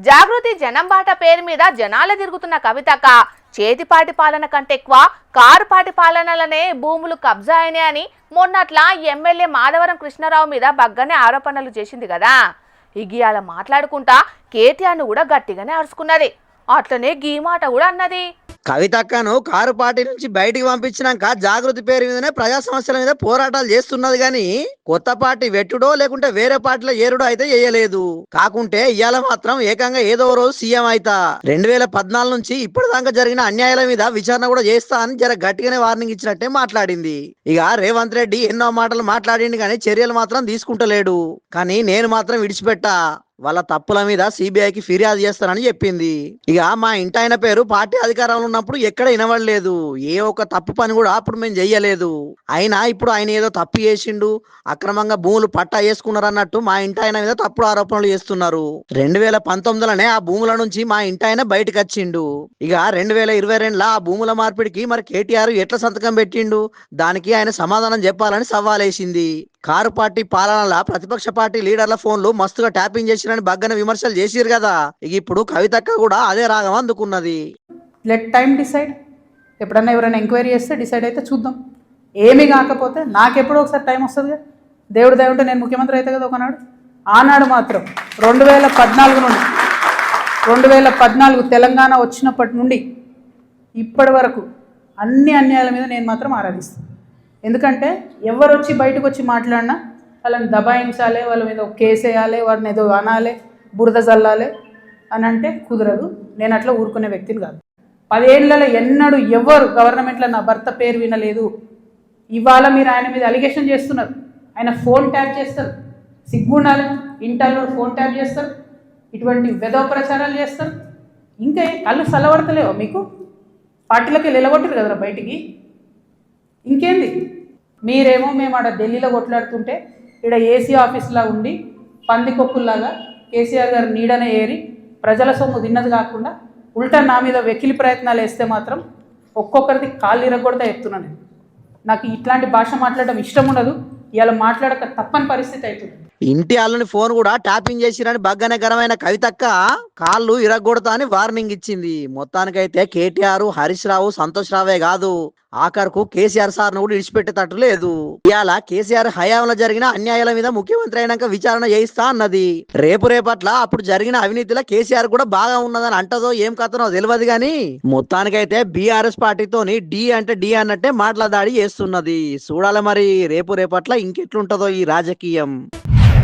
జాగృతి జనం బాట పేరు మీద జనాల తిరుగుతున్న కవితక్క చేతిపాటి పాలన కంటే ఎక్కువ కారుపాటి పాలనలనే భూములు కబ్జా అయినాయని మొన్నట్లా ఎమ్మెల్యే మాధవరం కృష్ణారావు మీద బగ్గనే ఆరోపణలు చేసింది కదా. ఇగియాల మాట్లాడుకుంటా కేటీఆర్ను కూడా గట్టిగానే అరుచుకున్నది. అట్లనే గీ మాట కూడా అన్నది. కవితక్కను కారు పార్టీ నుంచి బయటికి పంపించినాక జాగృతి పేరు మీదనే ప్రజా సమస్యల మీద పోరాటాలు చేస్తున్నది గాని కొత్త పార్టీ వెట్టుడో లేకుంటే వేరే పార్టీలో ఏరుడో అయితే చేయలేదు. కాకుంటే ఇవాళ మాత్రం ఏకంగా ఏదో రోజు సీఎం అయితా 2014 నుంచి ఇప్పటిదాకా జరిగిన అన్యాయాల మీద విచారణ కూడా చేస్తా అని జర గట్టిగానే వార్నింగ్ ఇచ్చినట్టే మాట్లాడింది. ఇక రేవంత్ రెడ్డి ఎన్నో మాటలు మాట్లాడింది కానీ చర్యలు మాత్రం తీసుకుంటలేడు. కానీ నేను మాత్రం విడిచిపెట్టా, వాళ్ళ తప్పుల మీద సిబిఐకి ఫిర్యాదు చేస్తానని చెప్పింది. ఇక మా ఇంటాయన పేరు పార్టీ అధికారంలో ఉన్నప్పుడు ఎక్కడ వినవడలేదు, ఏ ఒక్క తప్పు పని కూడా అప్పుడు మేము చెయ్యలేదు. అయినా ఇప్పుడు ఆయన ఏదో తప్పు చేసిండు, అక్రమంగా భూములు పట్టా వేసుకున్నారు అన్నట్టు మా ఇంటాయన మీద తప్పుడు ఆరోపణలు చేస్తున్నారు. 2019లోనే ఆ భూముల నుంచి మా ఇంటాయన బయటకు వచ్చిండు. ఇక 2022లో ఆ భూముల మార్పిడికి మరి కేటీఆర్ ఎట్లా సంతకం పెట్టిండు, దానికి ఆయన సమాధానం చెప్పాలని సవాలేసింది. కారు పార్టీ పాలనల ప్రతిపక్ష పార్టీ లీడర్ల ఫోన్లు మస్తుగా ట్యాపింగ్ చేసిరని బగ్గన విమర్శలు చేసిరు కదా. ఇప్పుడు కవితక్క కూడా అదే రాగం అందుకున్నది. Let time decide. ఎప్పుడన్నా ఎవరైనా ఎంక్వైరీ చేస్తే డిసైడ్ అయితే చూద్దాం. ఏమీ కాకపోతే నాకెప్పుడో ఒకసారి టైం వస్తుంది కదా. దేవుడు దయ ఉంటే నేను ముఖ్యమంత్రి అయితే కదా ఒకనాడు. ఆనాడు మాత్రం 2014 నుండి 2014 తెలంగాణ వచ్చినప్పటి నుండి ఇప్పటి వరకు అన్ని అన్యాయాల మీద నేను మాత్రం ఆరాధిస్తాను. ఎందుకంటే ఎవరు వచ్చి బయటకు వచ్చి మాట్లాడినా వాళ్ళని దబాయించాలి, వాళ్ళ మీద ఒక కేసు వేయాలి, వారిని ఏదో అనాలి, బురద చల్లాలి అని అంటే కుదరదు. నేను అట్లా ఊరుకునే వ్యక్తిని కాదు. 10 ఏళ్లలో ఎన్నడూ ఎవరు గవర్నమెంట్లో నా భర్త పేరు వినలేదు. ఇవాళ మీరు ఆయన మీద అలిగేషన్ చేస్తున్నారు. ఆయన ఫోన్ ట్యాప్ చేస్తారు, సిగ్గుండాలి, ఇంటర్లో ఫోన్ ట్యాప్ చేస్తారు, ఇటువంటి వెధవ ప్రచారాలు చేస్తారు. ఇంకా కళ్ళు చల్లబడతలేవా మీకు? పార్టీలకి నిలబొట్టారు కదరా బయటికి. ఇంకేంది మీరేమో మేము ఆడ ఢిల్లీలో కొట్లాడుతుంటే ఇక్కడ ఏసీ ఆఫీస్లా ఉండి పందికొక్కుల్లాగా కేసీఆర్ గారు నీడనే ఏరి ప్రజల సొమ్ము తిన్నది కాకుండా ఉల్టా నా మీద వెకిలి ప్రయత్నాలు వేస్తే మాత్రం ఒక్కొక్కరిది కాళ్ళు ఇరగొడతా చెప్తున్నాను. నాకు ఇట్లాంటి భాష మాట్లాడడం ఇష్టం ఉండదు. ఇలా మాట్లాడక తప్పని పరిస్థితి అవుతుంది. ఇంటి వాళ్ళని ఫోన్ కూడా ట్యాపింగ్ చేసిరని బగ్గనే గరమైన కవితక్క కాళ్ళు ఇరగొడతా అని వార్నింగ్ ఇచ్చింది. మొత్తానికైతే కేటీఆర్, హరీష్ రావు, సంతోష్ రావే కాదు, ఆఖరుకు కేసీఆర్ సార్ను కూడా విడిచిపెట్టేటట్టు లేదు. ఇవాళ కేసీఆర్ హయాంలో జరిగిన అన్యాయాల మీద ముఖ్యమంత్రి అయినాక విచారణ చేయిస్తా అన్నది. రేపట్ల అప్పుడు జరిగిన అవినీతిలో కేసీఆర్ కూడా బాగా ఉన్నదని అంటదో ఏం కథనో తెలియదు గాని మొత్తానికైతే బీఆర్ఎస్ పార్టీతోని డి అంటే డి అన్నట్టే మాటల దాడి చేస్తున్నది. చూడాలి మరి రేపట్ల ఇంకెట్లుంటదో ఈ రాజకీయం.